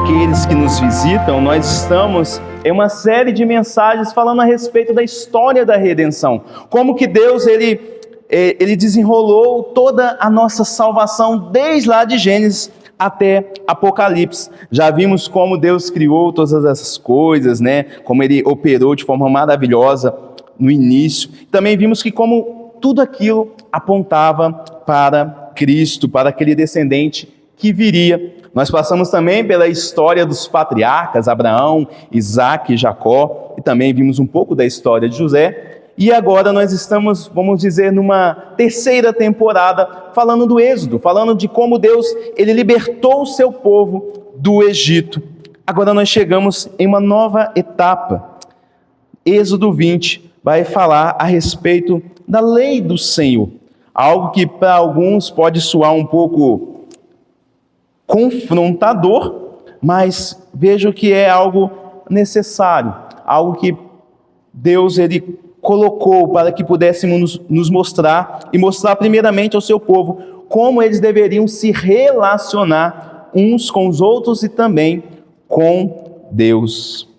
aqueles que nos visitam, nós estamos em uma série de mensagens falando a respeito da história da redenção. Como que Deus, ele desenrolou toda a nossa salvação desde lá de Gênesis até Apocalipse. Já vimos como Deus criou todas essas coisas, né? Como Ele operou de forma maravilhosa no início. Também vimos que como tudo aquilo apontava para Cristo, para aquele descendente que viria. Nós passamos também pela história dos patriarcas, Abraão, Isaac e Jacó, e também vimos um pouco da história de José. E agora nós estamos, vamos dizer, numa terceira temporada, falando do Êxodo, falando de como Deus, ele libertou o seu povo do Egito. Agora nós chegamos em uma nova etapa. Êxodo 20 vai falar a respeito da lei do Senhor. Algo que para alguns pode soar um pouco confrontador, mas vejo que é algo necessário, algo que Deus, ele colocou para que pudéssemos nos mostrar e mostrar primeiramente ao seu povo como eles deveriam se relacionar uns com os outros e também com Deus.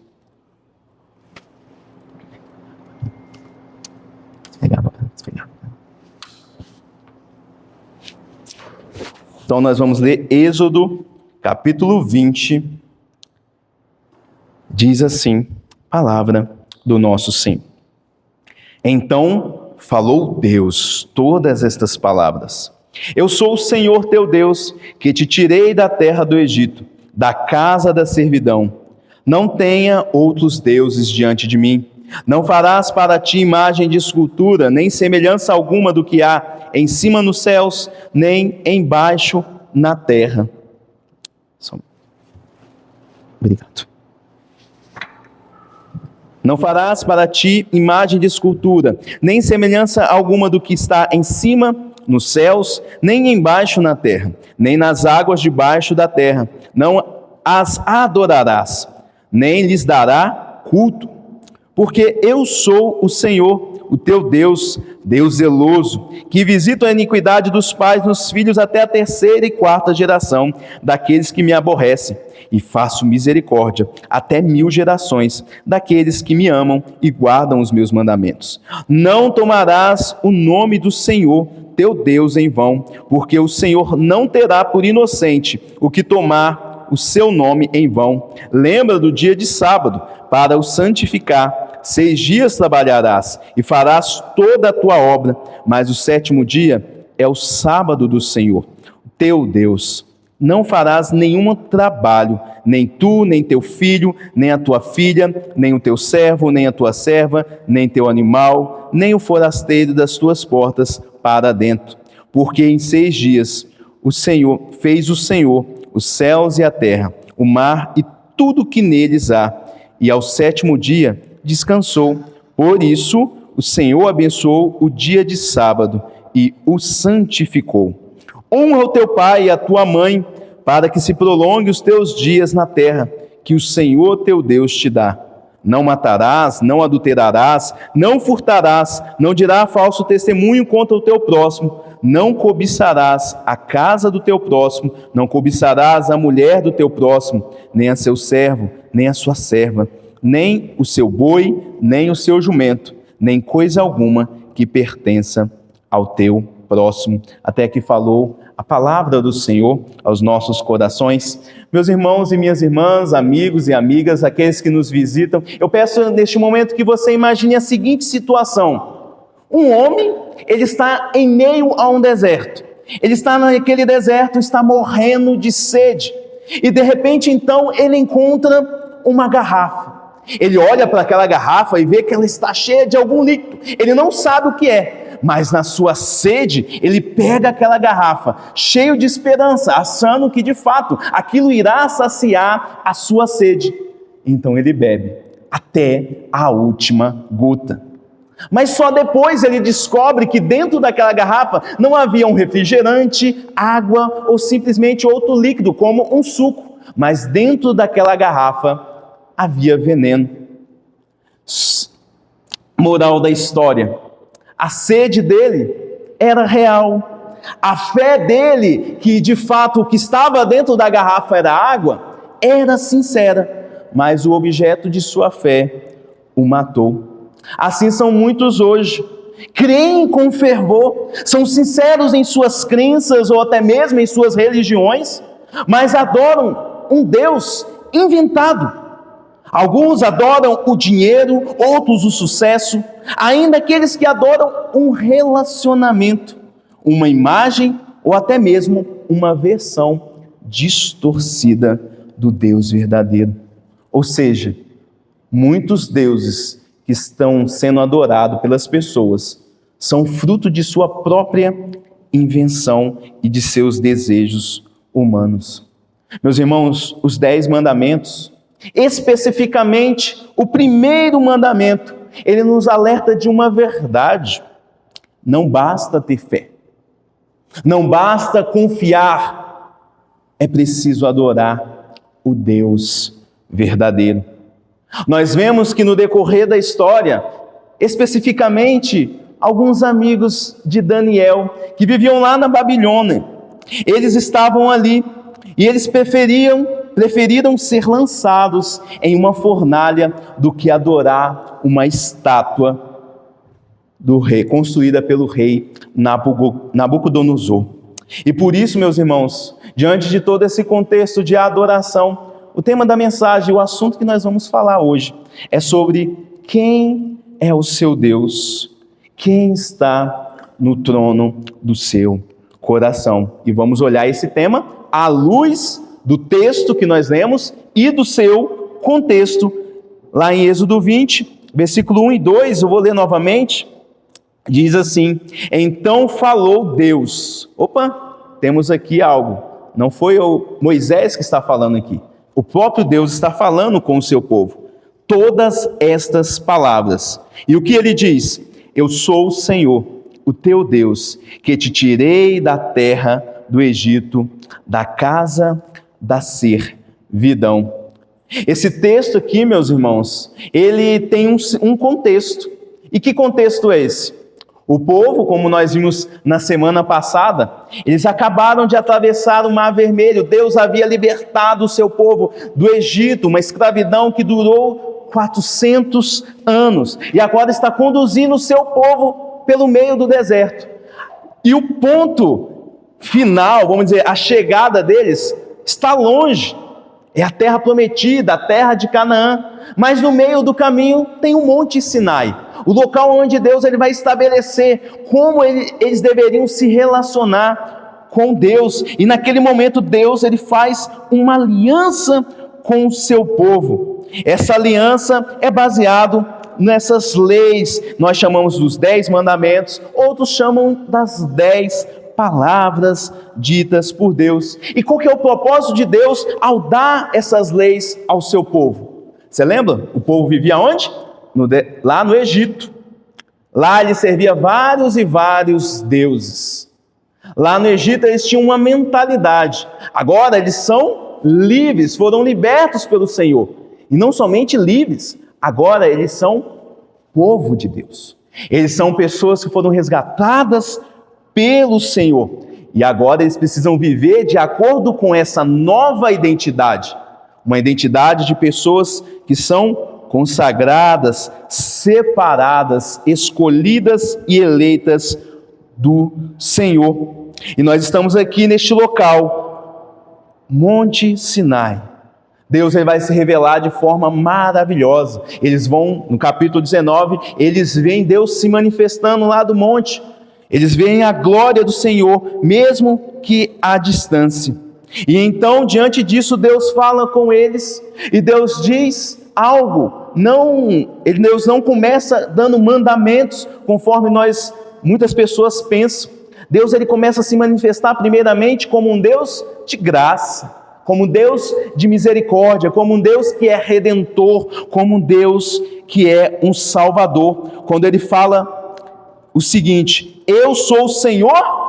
Então nós vamos ler Êxodo, capítulo 20. Diz assim, palavra do nosso Senhor. Então falou Deus todas estas palavras. Eu sou o Senhor teu Deus, que te tirei da terra do Egito, da casa da servidão. Não tenha outros deuses diante de mim. Não farás para ti imagem de escultura, nem semelhança alguma do que há em cima nos céus, nem embaixo na terra. Obrigado. Não farás para ti imagem de escultura, nem semelhança alguma do que está em cima nos céus, nem embaixo na terra, nem nas águas debaixo da terra. Não as adorarás, nem lhes dará culto, porque eu sou o Senhor, o teu Deus, Deus zeloso, que visito a iniquidade dos pais nos filhos até a terceira e quarta geração daqueles que me aborrecem, e faço misericórdia até 1000 gerações daqueles que me amam e guardam os meus mandamentos. Não tomarás o nome do Senhor, teu Deus, em vão, porque o Senhor não terá por inocente o que tomar o seu nome em vão. Lembra do dia de sábado, para o santificar. 6 dias trabalharás e farás toda a tua obra, mas o 7º dia é o sábado do Senhor, teu Deus. Não farás nenhum trabalho, nem tu, nem teu filho, nem a tua filha, nem o teu servo, nem a tua serva, nem teu animal, nem o forasteiro das tuas portas para dentro. Porque em 6 dias fez o Senhor os céus e a terra, o mar e tudo que neles há, e ao 7º dia descansou. Por isso, o Senhor abençoou o dia de sábado e o santificou. Honra o teu pai e a tua mãe, para que se prolongue os teus dias na terra, que o Senhor teu Deus te dá. Não matarás, não adulterarás, não furtarás, não dirás falso testemunho contra o teu próximo, não cobiçarás a casa do teu próximo, não cobiçarás a mulher do teu próximo, nem a seu servo, nem a sua serva, nem o seu boi, nem o seu jumento, nem coisa alguma que pertença ao teu próximo. Até que falou a palavra do Senhor aos nossos corações. Meus irmãos e minhas irmãs, amigos e amigas, aqueles que nos visitam, eu peço neste momento que você imagine a seguinte situação. Um homem, ele está em meio a um deserto. Ele está naquele deserto, está morrendo de sede. E de repente, então, ele encontra uma garrafa. Ele olha para aquela garrafa e vê que ela está cheia de algum líquido. Ele não sabe o que é, mas na sua sede, ele pega aquela garrafa, cheio de esperança, achando que de fato aquilo irá saciar a sua sede. Então ele bebe até a última gota. Mas só depois ele descobre que dentro daquela garrafa não havia um refrigerante, água ou simplesmente outro líquido, como um suco. Mas dentro daquela garrafa havia veneno. Moral da história: a sede dele era real. A fé dele, que de fato o que estava dentro da garrafa era água, era sincera, mas o objeto de sua fé o matou. Assim são muitos hoje. Creem com fervor, são sinceros em suas crenças ou até mesmo em suas religiões, mas adoram um Deus inventado. Alguns adoram o dinheiro, outros o sucesso, ainda aqueles que adoram um relacionamento, uma imagem ou até mesmo uma versão distorcida do Deus verdadeiro. Ou seja, muitos deuses que estão sendo adorados pelas pessoas são fruto de sua própria invenção e de seus desejos humanos. Meus irmãos, os 10 mandamentos, especificamente o primeiro mandamento, ele nos alerta de uma verdade: não basta ter fé, não basta confiar, é preciso adorar o Deus verdadeiro. Nós vemos que no decorrer da história, especificamente, alguns amigos de Daniel, que viviam lá na Babilônia, eles estavam ali e eles preferiram ser lançados em uma fornalha do que adorar uma estátua do rei, construída pelo rei Nabucodonosor. E por isso, meus irmãos, diante de todo esse contexto de adoração, o tema da mensagem, o assunto que nós vamos falar hoje, é sobre quem é o seu Deus, quem está no trono do seu coração. E vamos olhar esse tema à luz do texto que nós lemos e do seu contexto. Lá em Êxodo 20, versículo 1 e 2, eu vou ler novamente, diz assim: então falou Deus. Opa, temos aqui algo, não foi o Moisés que está falando aqui. O próprio Deus está falando com o seu povo todas estas palavras. E o que ele diz? Eu sou o Senhor, o teu Deus, que te tirei da terra do Egito, da casa da servidão. Esse texto aqui, meus irmãos, ele tem um contexto. E que contexto é esse? O povo, como nós vimos na semana passada, eles acabaram de atravessar o Mar Vermelho. Deus havia libertado o seu povo do Egito, uma escravidão que durou 400 anos. E agora está conduzindo o seu povo pelo meio do deserto. E o ponto final, vamos dizer, a chegada deles, está longe. É a terra prometida, a terra de Canaã. Mas no meio do caminho tem o Monte Sinai, o local onde Deus ele vai estabelecer como eles deveriam se relacionar com Deus. E naquele momento Deus ele faz uma aliança com o seu povo. Essa aliança é baseada nessas leis, nós chamamos dos 10 mandamentos, outros chamam das 10 palavras ditas por Deus. E qual que é o propósito de Deus ao dar essas leis ao seu povo? Você lembra? O povo vivia onde? Lá no Egito. Lá ele servia vários e vários deuses. Lá no Egito eles tinham uma mentalidade. Agora eles são livres, foram libertos pelo Senhor. E não somente livres, agora eles são povo de Deus. Eles são pessoas que foram resgatadas pelo Senhor. E agora eles precisam viver de acordo com essa nova identidade. Uma identidade de pessoas que são consagradas, separadas, escolhidas e eleitas do Senhor. E nós estamos aqui neste local, Monte Sinai. Deus ele vai se revelar de forma maravilhosa. Eles vão, no capítulo 19, eles veem Deus se manifestando lá do monte. Eles veem a glória do Senhor, mesmo que à distância. E então, diante disso, Deus fala com eles, e Deus diz algo. Deus não começa dando mandamentos, conforme muitas pessoas pensam. Deus ele começa a se manifestar primeiramente como um Deus de graça, como um Deus de misericórdia, como um Deus que é redentor, como um Deus que é um salvador. Quando ele fala o seguinte: eu sou o Senhor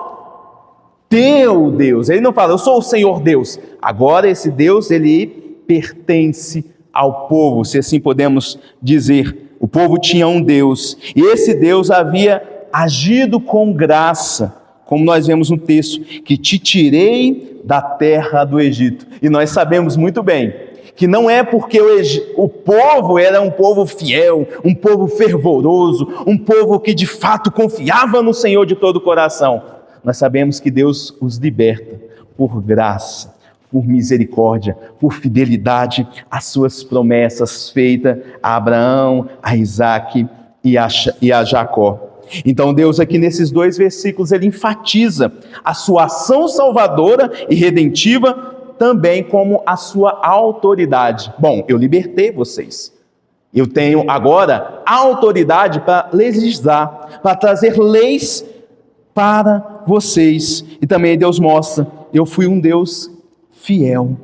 teu Deus. Ele não fala, eu sou o Senhor Deus. Agora esse Deus, ele pertence ao povo, se assim podemos dizer. O povo tinha um Deus, e esse Deus havia agido com graça, como nós vemos no texto, que te tirei da terra do Egito. E nós sabemos muito bem que não é porque o povo era um povo fiel, um povo fervoroso, um povo que de fato confiava no Senhor de todo o coração. Nós sabemos que Deus os liberta por graça, por misericórdia, por fidelidade às suas promessas feitas a Abraão, a Isaque e a Jacó. Então Deus aqui nesses 2 versículos, ele enfatiza a sua ação salvadora e redentiva, também como a sua autoridade. Bom, eu libertei vocês. Eu tenho agora a autoridade para legislar, para trazer leis para vocês. E também Deus mostra, eu fui um Deus fiel,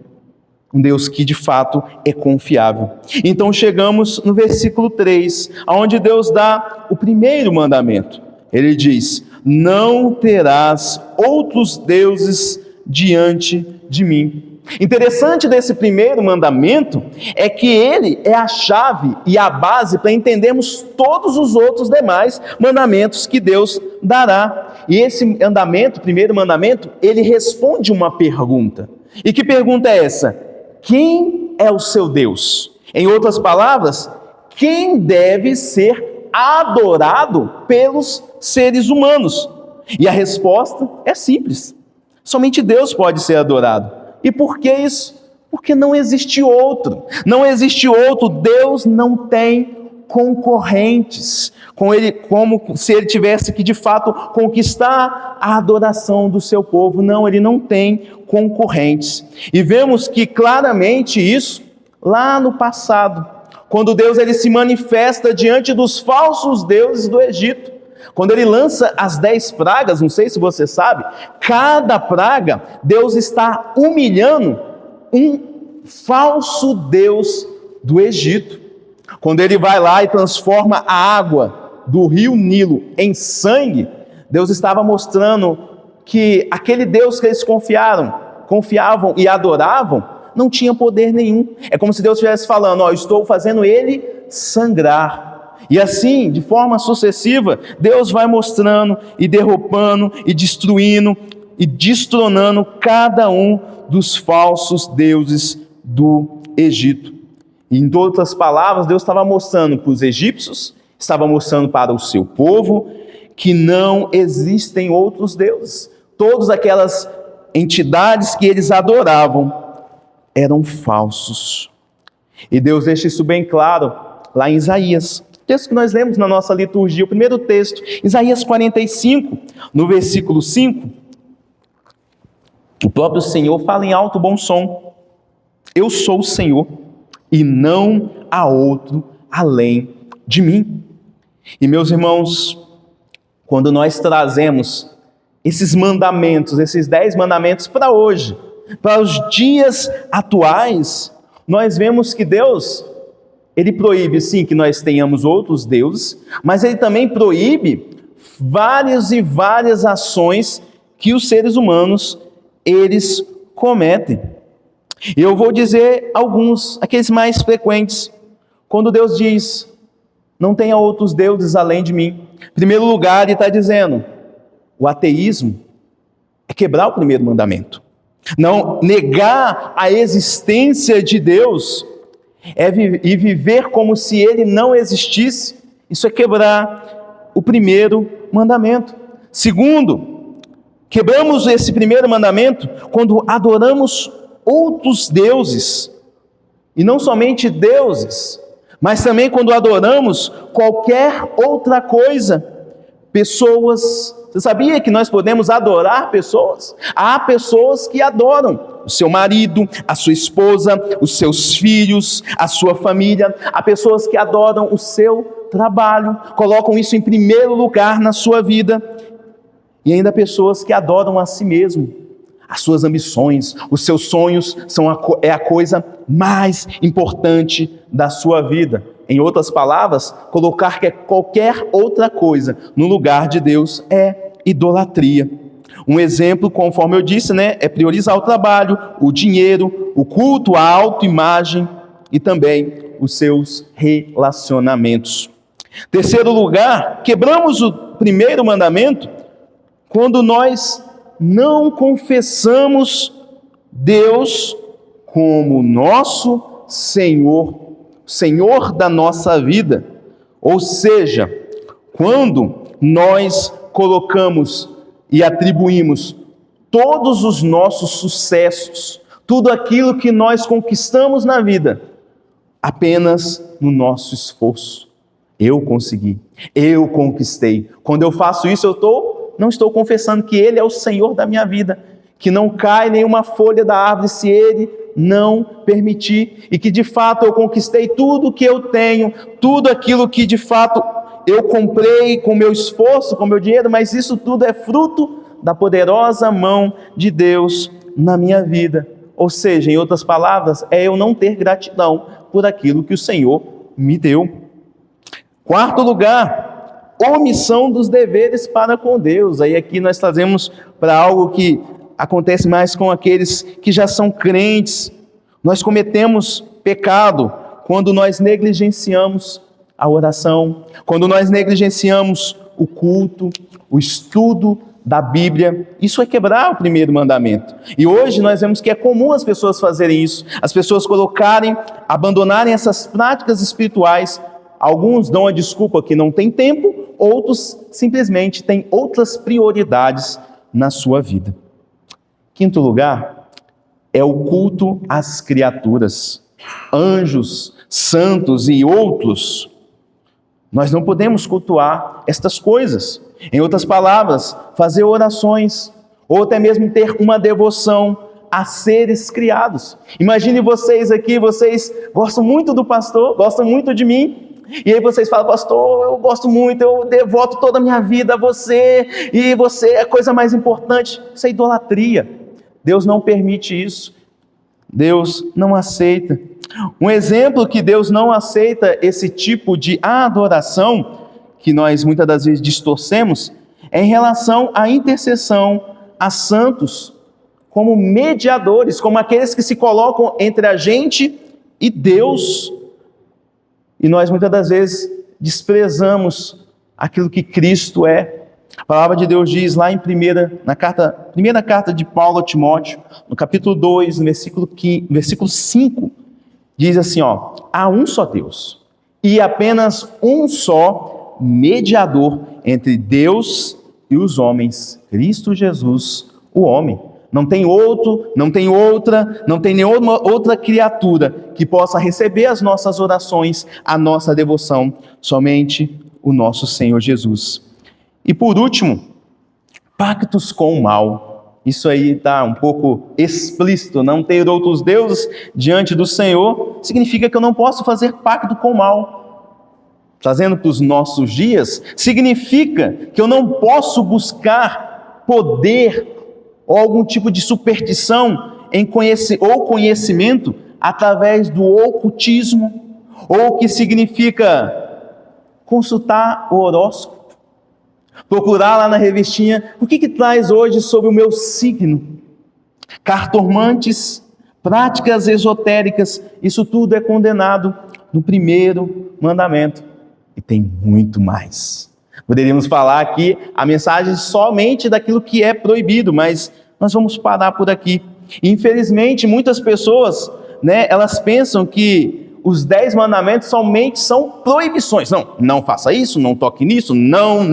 um Deus que de fato é confiável. Então chegamos no versículo 3, onde Deus dá o primeiro mandamento. Ele diz: não terás outros deuses diante de mim. Interessante desse primeiro mandamento é que ele é a chave e a base para entendermos todos os outros demais mandamentos que Deus dará. E esse mandamento, primeiro mandamento, ele responde uma pergunta. E que pergunta é essa? Quem é o seu Deus? Em outras palavras, quem deve ser adorado pelos seres humanos? E a resposta é simples: somente Deus pode ser adorado. E por que isso? Porque não existe outro. Não existe outro. Deus não tem concorrentes com ele, como se ele tivesse que de fato conquistar a adoração do seu povo. Não, ele não tem concorrentes. E vemos que claramente isso lá no passado, quando Deus ele se manifesta diante dos falsos deuses do Egito. Quando ele lança as 10 pragas, não sei se você sabe, cada praga, Deus está humilhando um falso deus do Egito. Quando ele vai lá e transforma a água do rio Nilo em sangue, Deus estava mostrando que aquele Deus que eles confiavam e adoravam, não tinha poder nenhum. É como se Deus estivesse falando: estou fazendo ele sangrar. E assim, de forma sucessiva, Deus vai mostrando e derrubando e destruindo e destronando cada um dos falsos deuses do Egito. E, em outras palavras, Deus estava mostrando para os egípcios, estava mostrando para o seu povo, que não existem outros deuses. Todas aquelas entidades que eles adoravam eram falsos. E Deus deixa isso bem claro lá em Isaías. Texto que nós lemos na nossa liturgia, o primeiro texto, Isaías 45, no versículo 5, o próprio Senhor fala em alto bom som: eu sou o Senhor, e não há outro além de mim. E meus irmãos, quando nós trazemos esses mandamentos, esses 10 mandamentos para hoje, para os dias atuais, nós vemos que Deus, ele proíbe sim que nós tenhamos outros deuses, mas ele também proíbe várias e várias ações que os seres humanos, eles cometem. E eu vou dizer alguns, aqueles mais frequentes. Quando Deus diz: não tenha outros deuses além de mim. Em primeiro lugar, ele está dizendo, o ateísmo é quebrar o primeiro mandamento. Não, negar a existência de Deus e viver como se ele não existisse, isso é quebrar o primeiro mandamento. Segundo, quebramos esse primeiro mandamento quando adoramos outros deuses, e não somente deuses, mas também quando adoramos qualquer outra coisa, pessoas. Você sabia que nós podemos adorar pessoas? Há pessoas que adoram o seu marido, a sua esposa, os seus filhos, a sua família. Há pessoas que adoram o seu trabalho, colocam isso em primeiro lugar na sua vida. E ainda pessoas que adoram a si mesmo, as suas ambições, os seus sonhos é a coisa mais importante da sua vida. Em outras palavras, colocar qualquer outra coisa no lugar de Deus é idolatria. Um exemplo, conforme eu disse, é priorizar o trabalho, o dinheiro, o culto, a autoimagem e também os seus relacionamentos. Terceiro lugar, quebramos o primeiro mandamento quando nós não confessamos Deus como nosso Senhor, Senhor da nossa vida. Ou seja, quando nós colocamos e atribuímos todos os nossos sucessos, tudo aquilo que nós conquistamos na vida, apenas no nosso esforço. Eu consegui, eu conquistei. Quando eu faço isso, não estou confessando que Ele é o Senhor da minha vida, que não cai nenhuma folha da árvore se Ele não permitir, e que de fato eu conquistei tudo que eu tenho, tudo aquilo que de fato eu comprei com meu esforço, com meu dinheiro, mas isso tudo é fruto da poderosa mão de Deus na minha vida. Ou seja, em outras palavras, é eu não ter gratidão por aquilo que o Senhor me deu. Quarto lugar, omissão dos deveres para com Deus. Aí aqui nós trazemos para algo que acontece mais com aqueles que já são crentes. Nós cometemos pecado quando nós negligenciamos a oração, quando nós negligenciamos o culto, o estudo da Bíblia. Isso é quebrar o primeiro mandamento. E hoje nós vemos que é comum as pessoas fazerem isso, as pessoas abandonarem essas práticas espirituais. Alguns dão a desculpa que não tem tempo, outros simplesmente têm outras prioridades na sua vida. Quinto lugar, é o culto às criaturas, anjos, santos e outros. Nós não podemos cultuar estas coisas. Em outras palavras, fazer orações, ou até mesmo ter uma devoção a seres criados. Imagine vocês aqui, vocês gostam muito do pastor, gostam muito de mim, e aí vocês falam: pastor, eu gosto muito, eu devoto toda a minha vida a você, e você é a coisa mais importante. Isso é idolatria. Deus não permite isso. Deus não aceita. Um exemplo que Deus não aceita esse tipo de adoração, que nós muitas das vezes distorcemos, é em relação à intercessão a santos, como mediadores, como aqueles que se colocam entre a gente e Deus. E nós muitas das vezes desprezamos aquilo que Cristo é. A palavra de Deus diz lá primeira carta de Paulo a Timóteo, no capítulo 2, no versículo 5, diz assim: há um só Deus e apenas um só mediador entre Deus e os homens, Cristo Jesus, o homem. Não tem outro, não tem outra, não tem nenhuma outra criatura que possa receber as nossas orações, a nossa devoção, somente o nosso Senhor Jesus. E por último, pactos com o mal. Isso aí está um pouco explícito. Não ter outros deuses diante do Senhor significa que eu não posso fazer pacto com o mal. Trazendo para os nossos dias, significa que eu não posso buscar poder ou algum tipo de superstição ou conhecimento através do ocultismo, ou que significa consultar o horóscopo, procurar lá na revistinha o que traz hoje sobre o meu signo. Cartomantes, práticas esotéricas, isso tudo é condenado no primeiro mandamento. E tem muito mais. Poderíamos falar aqui a mensagem somente daquilo que é proibido, mas nós vamos parar por aqui. Infelizmente, muitas pessoas, elas pensam que os 10 mandamentos somente são proibições. Não faça isso, não toque nisso, não.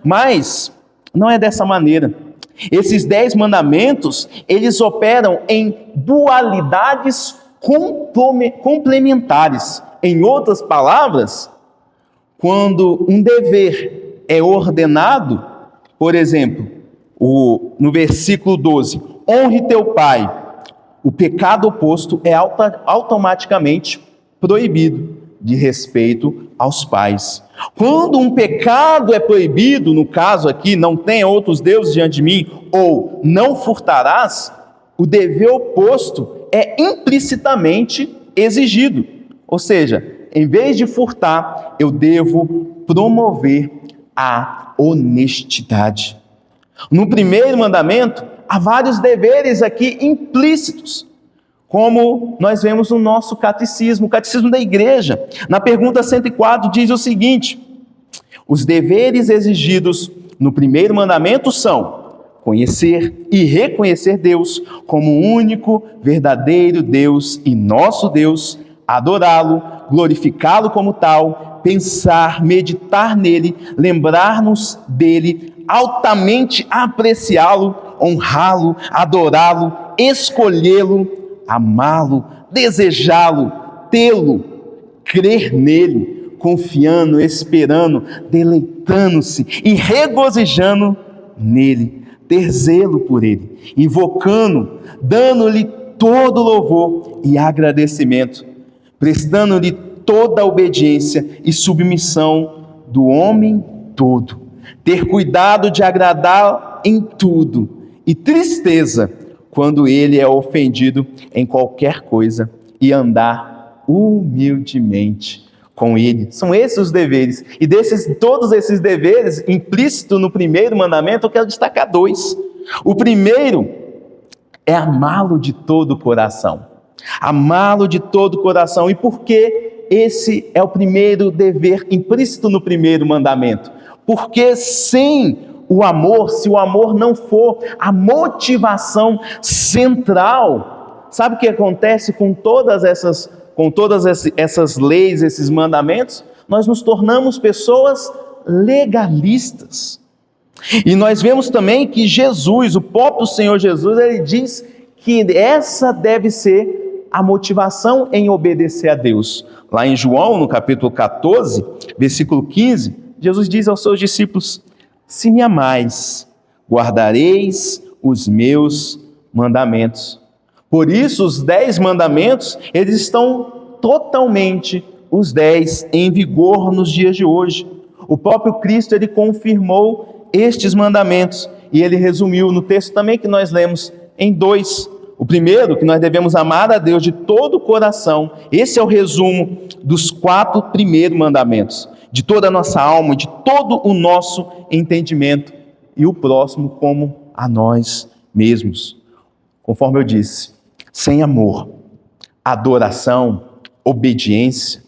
Mas não é dessa maneira. Esses 10 mandamentos, eles operam em dualidades complementares. Em outras palavras, quando um dever é ordenado, por exemplo, no versículo 12, honre teu pai, o pecado oposto é automaticamente proibido de respeito aos pais. Quando um pecado é proibido, no caso aqui, não tenha outros deuses diante de mim, ou não furtarás, o dever oposto é implicitamente exigido. Ou seja, em vez de furtar, eu devo promover a honestidade. No primeiro mandamento, há vários deveres aqui implícitos, como nós vemos no nosso catecismo, o catecismo da igreja. Na pergunta 104 diz o seguinte: os deveres exigidos no primeiro mandamento são conhecer e reconhecer Deus como o único, verdadeiro Deus e nosso Deus, adorá-lo, glorificá-lo como tal, pensar, meditar nele, lembrar-nos dele, altamente apreciá-lo, honrá-lo, adorá-lo, escolhê-lo, amá-lo, desejá-lo, tê-lo, crer nele, confiando, esperando, deleitando-se e regozijando nele, ter zelo por ele, invocando, dando-lhe todo louvor e agradecimento, prestando-lhe toda a obediência e submissão do homem todo, ter cuidado de agradar em tudo e tristeza quando ele é ofendido em qualquer coisa e andar humildemente com ele. São esses os deveres. E todos esses deveres, implícito no primeiro mandamento, eu quero destacar 2. O primeiro é amá-lo de todo o coração. Amá-lo de todo o coração. E por que esse é o primeiro dever implícito no primeiro mandamento? Porque sem o amor, se o amor não for a motivação central, sabe o que acontece com todas essas leis, esses mandamentos? Nós nos tornamos pessoas legalistas. E nós vemos também que Jesus, o próprio Senhor Jesus, ele diz que essa deve ser a motivação em obedecer a Deus. Lá em João, no capítulo 14, versículo 15, Jesus diz aos seus discípulos: se me amais, guardareis os meus mandamentos. Por isso, os 10 mandamentos, eles estão totalmente, os 10, em vigor nos dias de hoje. O próprio Cristo, ele confirmou estes mandamentos, e ele resumiu no texto também que nós lemos em 2. O primeiro, que nós devemos amar a Deus de todo o coração. Esse é o resumo dos 4 primeiros mandamentos, de toda a nossa alma, de todo o nosso entendimento, e o próximo como a nós mesmos. Conforme eu disse, sem amor, adoração, obediência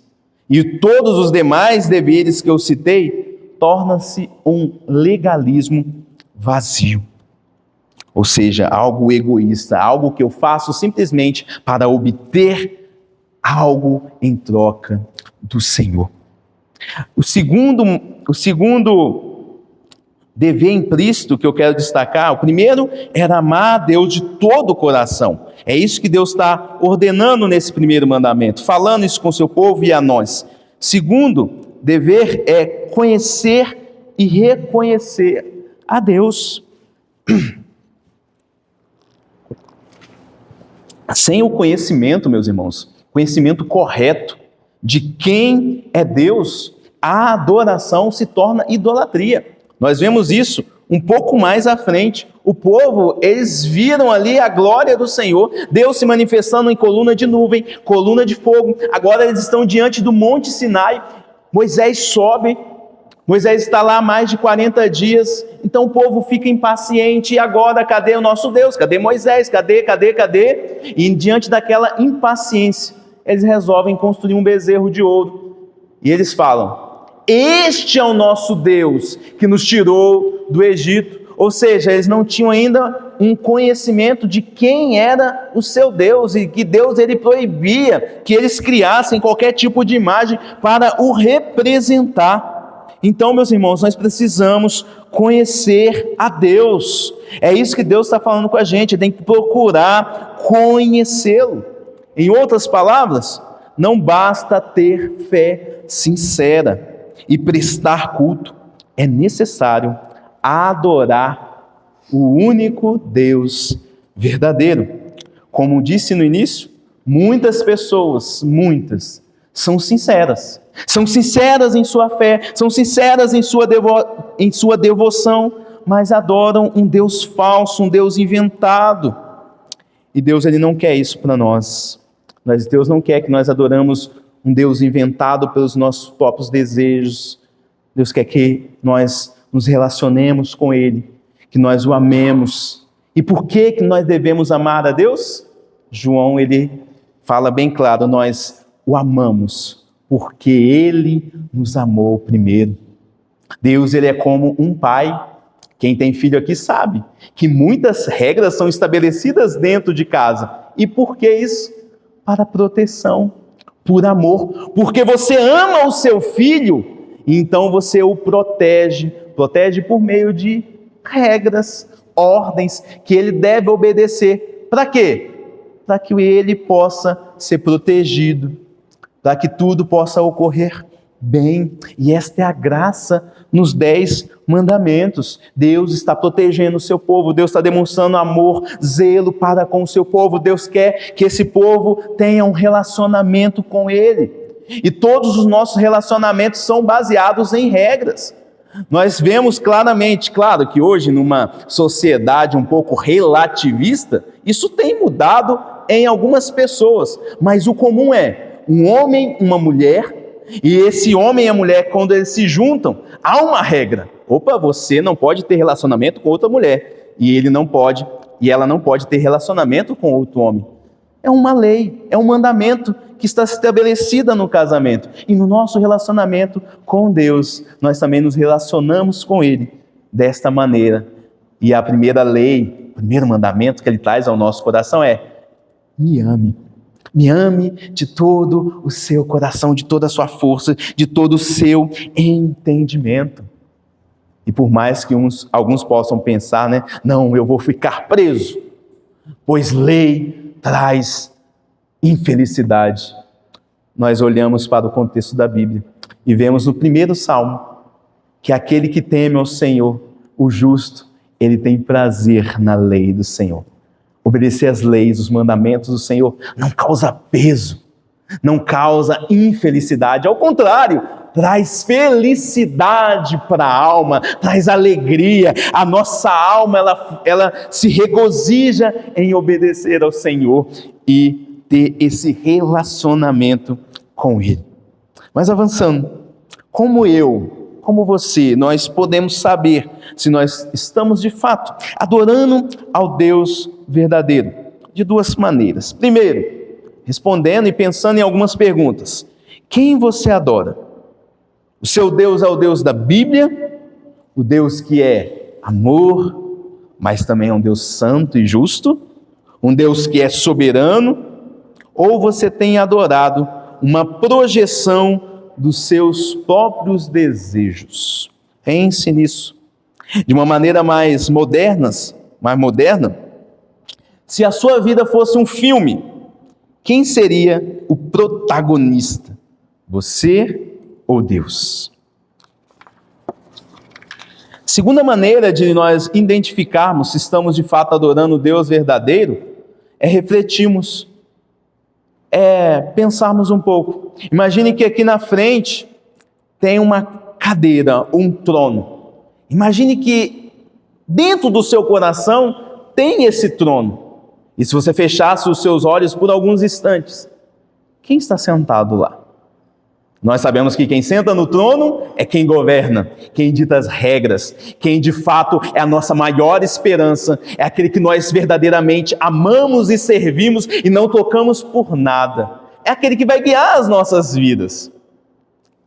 e todos os demais deveres que eu citei, torna-se um legalismo vazio. Ou seja, algo egoísta, algo que eu faço simplesmente para obter algo em troca do Senhor. O segundo dever implícito que eu quero destacar, o primeiro era amar a Deus de todo o coração. É isso que Deus está ordenando nesse primeiro mandamento, falando isso com o seu povo e a nós. Segundo dever é conhecer e reconhecer a Deus. Sem o conhecimento, meus irmãos, conhecimento correto de quem é Deus, a adoração se torna idolatria. Nós vemos isso um pouco mais à frente. O povo, eles viram ali a glória do Senhor, Deus se manifestando em coluna de nuvem, coluna de fogo. Agora eles estão diante do Monte Sinai. Moisés sobe, Moisés está lá há mais de 40 dias, então o povo fica impaciente. E agora, cadê o nosso Deus? Cadê Moisés? Cadê? E diante daquela impaciência, eles resolvem construir um bezerro de ouro. E eles falam: este é o nosso Deus que nos tirou do Egito. Ou seja, eles não tinham ainda um conhecimento de quem era o seu Deus, e que Deus ele proibia que eles criassem qualquer tipo de imagem para o representar. Então, meus irmãos, nós precisamos conhecer a Deus. É isso que Deus está falando com a gente, tem que procurar conhecê-lo. Em outras palavras, não basta ter fé sincera e prestar culto, é necessário adorar o único Deus verdadeiro. Como disse no início, muitas pessoas, são sinceras em sua fé, são sinceras em sua devoção, mas adoram um Deus falso, um Deus inventado. E Deus ele não quer isso para nós. Deus não quer que nós adoramos um Deus inventado pelos nossos próprios desejos. Deus quer que nós nos relacionemos com Ele, que nós o amemos. E por que nós devemos amar a Deus? João, ele fala bem claro, nós o amamos porque Ele nos amou primeiro. Deus, ele é como um pai Quem tem filho aqui sabe que muitas regras são estabelecidas dentro de casa. E por que isso? Para proteção, por amor. Porque você ama o seu filho, então você o protege. Protege por meio de regras, ordens que ele deve obedecer. Para quê? Para que ele possa ser protegido, para que tudo possa ocorrer bem. E esta é a graça nos 10 mandamentos. Deus está protegendo o seu povo, Deus está demonstrando amor, zelo para com o seu povo. Deus quer que esse povo tenha um relacionamento com Ele. E todos os nossos relacionamentos são baseados em regras. Nós vemos claramente, claro que hoje numa sociedade um pouco relativista, isso tem mudado em algumas pessoas, mas o comum é um homem, uma mulher, e esse homem e a mulher, quando eles se juntam, há uma regra. Opa, você não pode ter relacionamento com outra mulher, e ele não pode, e ela não pode ter relacionamento com outro homem. É uma lei, é um mandamento que está estabelecida no casamento. E no nosso relacionamento com Deus, nós também nos relacionamos com Ele desta maneira. E a primeira lei, o primeiro mandamento que Ele traz ao nosso coração é: me ame. Me ame de todo o seu coração, de toda a sua força, de todo o seu entendimento. E por mais que alguns possam pensar, não, eu vou ficar preso, pois lei traz infelicidade. Nós olhamos para o contexto da Bíblia e vemos no primeiro salmo que aquele que teme ao Senhor, o justo, ele tem prazer na lei do Senhor. Obedecer às leis, os mandamentos do Senhor não causa peso, não causa infelicidade, ao contrário, traz felicidade para a alma, traz alegria. A nossa alma, ela se regozija em obedecer ao Senhor e ter esse relacionamento com Ele. Mas avançando, como você, nós podemos saber se nós estamos de fato adorando ao Deus verdadeiro? De duas maneiras. Primeiro, respondendo e pensando em algumas perguntas. Quem você adora? O seu Deus é o Deus da Bíblia, o Deus que é amor, mas também é um Deus santo e justo, um Deus que é soberano, ou você tem adorado uma projeção dos seus próprios desejos? Pense nisso. De uma maneira mais moderna, se a sua vida fosse um filme, quem seria o protagonista? Você ou Deus? Segunda maneira de nós identificarmos se estamos de fato adorando o Deus verdadeiro é refletirmos, pensarmos um pouco. Imagine que aqui na frente tem uma cadeira, um trono. Imagine que dentro do seu coração tem esse trono. E se você fechasse os seus olhos por alguns instantes, quem está sentado lá? Nós sabemos que quem senta no trono é quem governa, quem dita as regras, quem de fato é a nossa maior esperança, é aquele que nós verdadeiramente amamos e servimos e não tocamos por nada. É aquele que vai guiar as nossas vidas.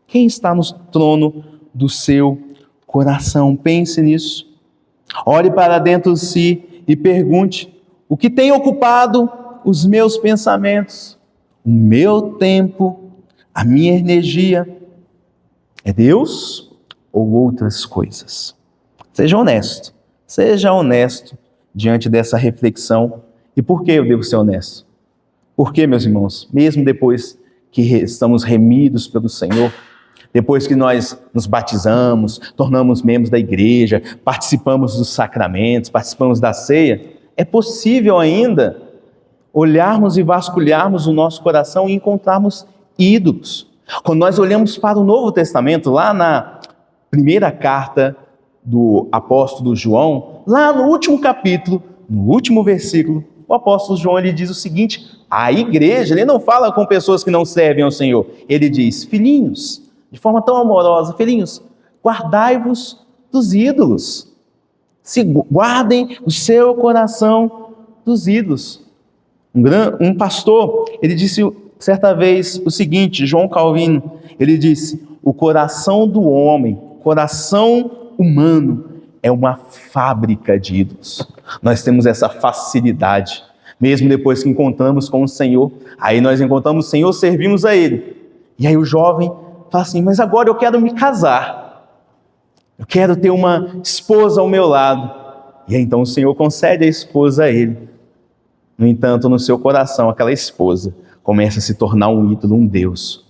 Quem está no trono do seu coração? Pense nisso. Olhe para dentro de si e pergunte: o que tem ocupado os meus pensamentos, o meu tempo, a minha energia? É Deus ou outras coisas? Seja honesto diante dessa reflexão. E por que eu devo ser honesto? Porque, meus irmãos, mesmo depois que estamos remidos pelo Senhor, depois que nós nos batizamos, tornamos membros da igreja, participamos dos sacramentos, participamos da ceia, é possível ainda olharmos e vasculharmos o nosso coração e encontrarmos ídolos. Quando nós olhamos para o Novo Testamento, lá na primeira carta do apóstolo João, lá no último capítulo, no último versículo, o apóstolo João ele diz o seguinte: a igreja, ele não fala com pessoas que não servem ao Senhor, ele diz: filhinhos, de forma tão amorosa, filhinhos, guardai-vos dos ídolos. Se guardem o seu coração dos ídolos. Um pastor, ele disse certa vez o seguinte, João Calvino, ele disse: o coração do homem, coração humano, é uma fábrica de ídolos. Nós temos essa facilidade. Mesmo depois que encontramos com o Senhor, aí nós encontramos o Senhor, servimos a Ele. E aí o jovem fala assim, mas agora eu quero me casar. Eu quero ter uma esposa ao meu lado. E aí então o Senhor concede a esposa a ele. No entanto, no seu coração, aquela esposa começa a se tornar um ídolo, um Deus.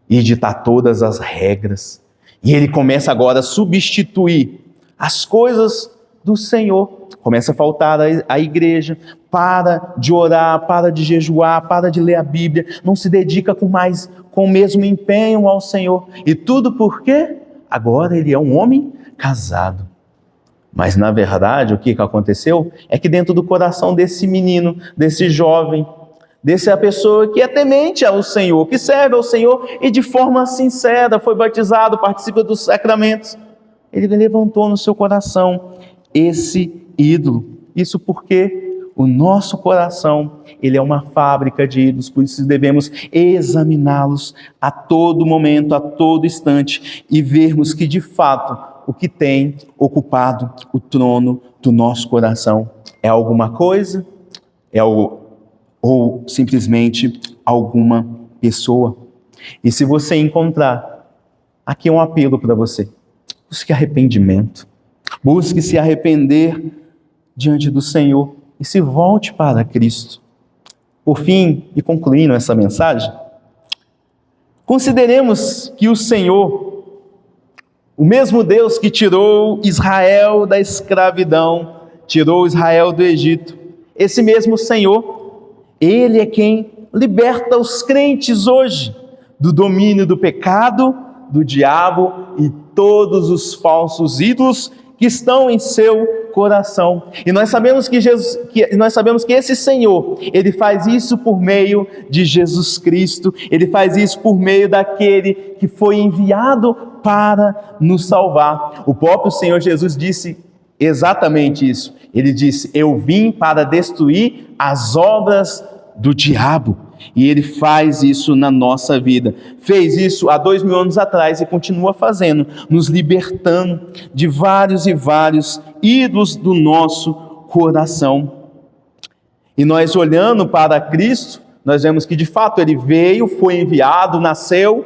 E ditar todas as regras. E ele começa agora a substituir as coisas do Senhor. Começa a faltar à igreja, para de orar, para de jejuar, para de ler a Bíblia, não se dedica com o mesmo empenho ao Senhor. E tudo por quê? Agora ele é um homem casado. Mas na verdade o que aconteceu é que dentro do coração desse menino, desse jovem, dessa pessoa que é temente ao Senhor, que serve ao Senhor e de forma sincera foi batizado, participa dos sacramentos, ele levantou no seu coração esse ídolo. Isso porque o nosso coração, ele é uma fábrica de ídolos, por isso devemos examiná-los a todo momento, a todo instante, e vermos que de fato o que tem ocupado o trono do nosso coração é alguma coisa, ou simplesmente alguma pessoa. E se você encontrar, aqui é um apelo para você: busque arrependimento, busque se arrepender diante do Senhor e se volte para Cristo. Por fim, e concluindo essa mensagem, consideremos que o Senhor, o mesmo Deus que tirou Israel da escravidão, tirou Israel do Egito, esse mesmo Senhor, Ele é quem liberta os crentes hoje do domínio do pecado, do diabo e todos os falsos ídolos que estão em seu coração. E nós sabemos que esse Senhor, Ele faz isso por meio de Jesus Cristo, Ele faz isso por meio daquele que foi enviado para nos salvar. O próprio Senhor Jesus disse exatamente isso. Ele disse: eu vim para destruir as obras do diabo. E Ele faz isso na nossa vida. Fez isso há 2000 anos atrás e continua fazendo, nos libertando de vários e vários ídolos do nosso coração. E nós, olhando para Cristo, nós vemos que de fato Ele veio, foi enviado, nasceu,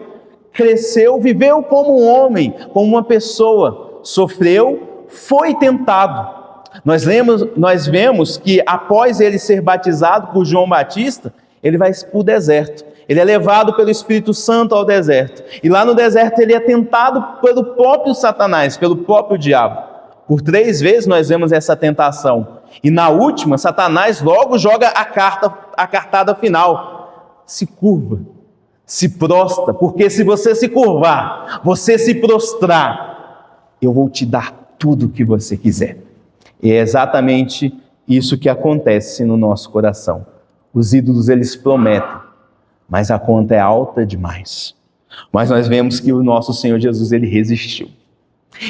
cresceu, viveu como um homem, como uma pessoa, sofreu, foi tentado. Nós vemos que após Ele ser batizado por João Batista, Ele vai para o deserto. Ele é levado pelo Espírito Santo ao deserto. E lá no deserto ele é tentado pelo próprio Satanás, pelo próprio diabo. Por 3 vezes nós vemos essa tentação. E na última, Satanás logo joga a cartada final. Se curva, se prostra, porque se você se curvar, você se prostrar, eu vou te dar tudo o que você quiser. E é exatamente isso que acontece no nosso coração. Os ídolos, eles prometem, mas a conta é alta demais. Mas nós vemos que o nosso Senhor Jesus, Ele resistiu.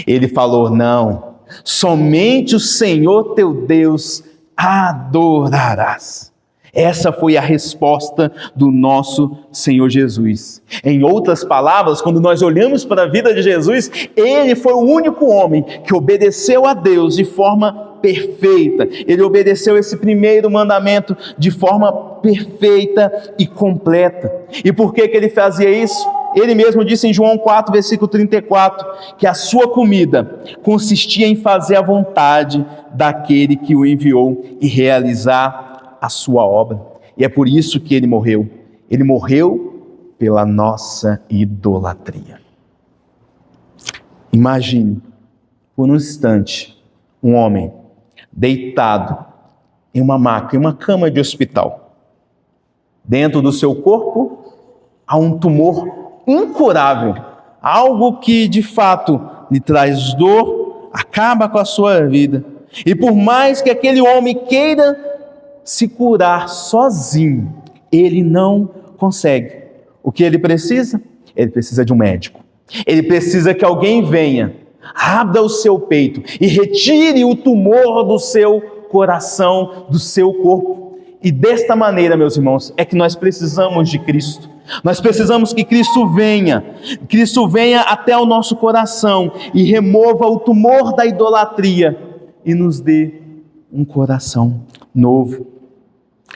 Ele falou: não, somente o Senhor teu Deus adorarás. Essa foi a resposta do nosso Senhor Jesus. Em outras palavras, quando nós olhamos para a vida de Jesus, Ele foi o único homem que obedeceu a Deus de forma perfeita. Ele obedeceu esse primeiro mandamento de forma perfeita e completa. E por que Ele fazia isso? Ele mesmo disse em João 4, versículo 34, que a sua comida consistia em fazer a vontade daquele que o enviou e realizar a sua obra. E é por isso que Ele morreu. Ele morreu pela nossa idolatria. Imagine, por um instante, um homem deitado em uma maca, em uma cama de hospital. Dentro do seu corpo há um tumor incurável, algo que de fato lhe traz dor, acaba com a sua vida. E por mais que aquele homem queira se curar sozinho, ele não consegue. O que ele precisa? Ele precisa de um médico. Ele precisa que alguém venha, abra o seu peito e retire o tumor do seu coração, do seu corpo. E desta maneira, meus irmãos, é que nós precisamos de Cristo. Nós precisamos que Cristo venha até o nosso coração e remova o tumor da idolatria e nos dê um coração novo.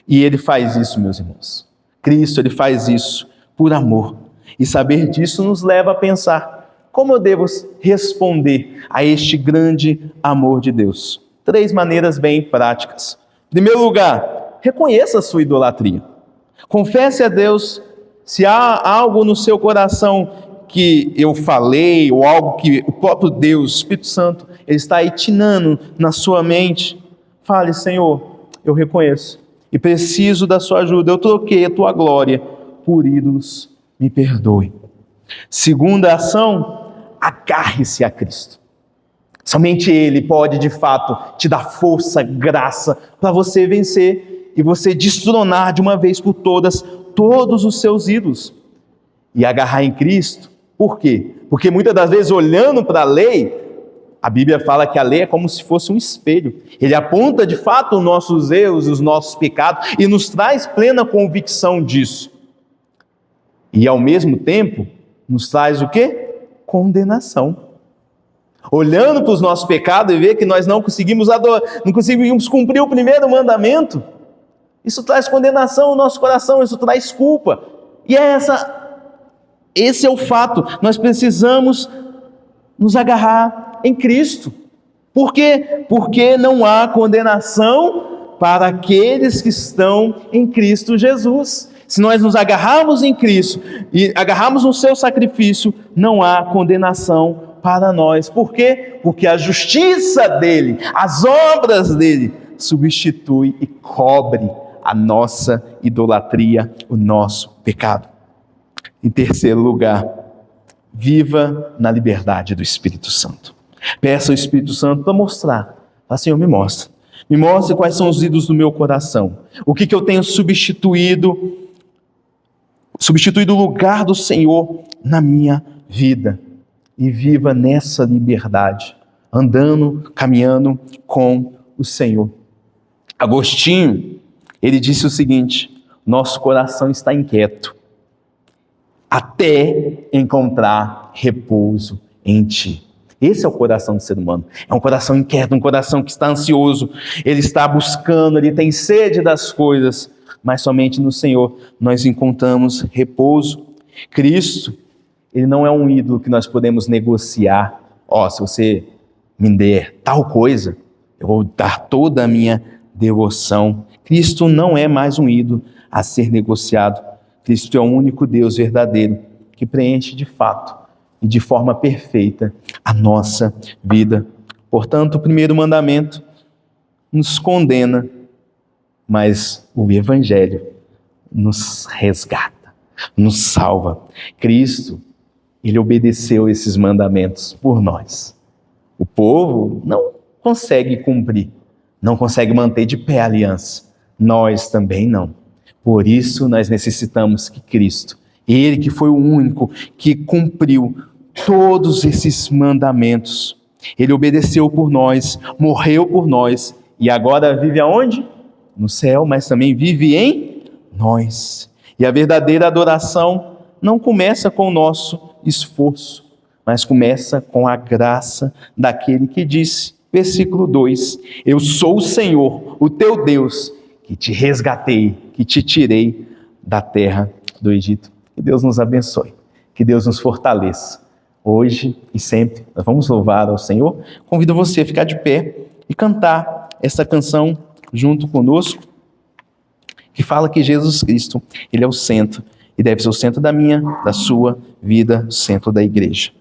E Ele faz isso, meus irmãos. Cristo, Ele faz isso por amor. E saber disso nos leva a pensar: como eu devo responder a este grande amor de Deus? 3 maneiras bem práticas. Em primeiro lugar, reconheça a sua idolatria. Confesse a Deus se há algo no seu coração que eu falei, ou algo que o próprio Deus, o Espírito Santo, Ele está aí tinando na sua mente. Fale: Senhor, eu reconheço e preciso da sua ajuda. Eu troquei a tua glória por ídolos. Me perdoe. Segunda ação, agarre-se a Cristo. Somente Ele pode, de fato, te dar força, graça, para você vencer e você destronar de uma vez por todas todos os seus ídolos. E agarrar em Cristo, por quê? Porque muitas das vezes, olhando para a lei, a Bíblia fala que a lei é como se fosse um espelho. Ele aponta, de fato, os nossos erros, os nossos pecados, e nos traz plena convicção disso. E, ao mesmo tempo, nos traz o quê? Condenação. Olhando para os nossos pecados e ver que nós não conseguimos cumprir o primeiro mandamento, isso traz condenação ao nosso coração, isso traz culpa. E esse é o fato. Nós precisamos nos agarrar em Cristo. Por quê? Porque não há condenação para aqueles que estão em Cristo Jesus. Se nós nos agarrarmos em Cristo e agarrarmos no seu sacrifício, não há condenação para nós. Por quê? Porque a justiça dele, as obras dele, substitui e cobre a nossa idolatria, o nosso pecado. Em terceiro lugar, viva na liberdade do Espírito Santo. Peça ao Espírito Santo para mostrar. Fala: Senhor, me mostra. Me mostre quais são os ídolos do meu coração. O que eu tenho substituído o lugar do Senhor na minha vida. E viva nessa liberdade, andando, caminhando com o Senhor. Agostinho, ele disse o seguinte: nosso coração está inquieto até encontrar repouso em Ti. Esse é o coração do ser humano. É um coração inquieto, um coração que está ansioso. Ele está buscando, ele tem sede das coisas, mas somente no Senhor nós encontramos repouso. Cristo, Ele não é um ídolo que nós podemos negociar. Se você me der tal coisa, eu vou dar toda a minha devoção. Cristo não é mais um ídolo a ser negociado. Cristo é o único Deus verdadeiro que preenche de fato e de forma perfeita a nossa vida. Portanto, o primeiro mandamento nos condena, mas o Evangelho nos resgata, nos salva. Cristo, Ele obedeceu esses mandamentos por nós. O povo não consegue cumprir, não consegue manter de pé a aliança. Nós também não. Por isso nós necessitamos que Cristo, Ele que foi o único que cumpriu todos esses mandamentos, Ele obedeceu por nós, morreu por nós e agora vive aonde? No céu, mas também vive em nós. E a verdadeira adoração não começa com o nosso esforço, mas começa com a graça daquele que disse, versículo 2, eu sou o Senhor, o teu Deus, que te resgatei, que te tirei da terra do Egito. Que Deus nos abençoe, que Deus nos fortaleça, hoje e sempre. Nós vamos louvar ao Senhor. Convido você a ficar de pé e cantar essa canção junto conosco, que fala que Jesus Cristo, Ele é o centro, e deve ser o centro da minha, da sua vida, o centro da igreja.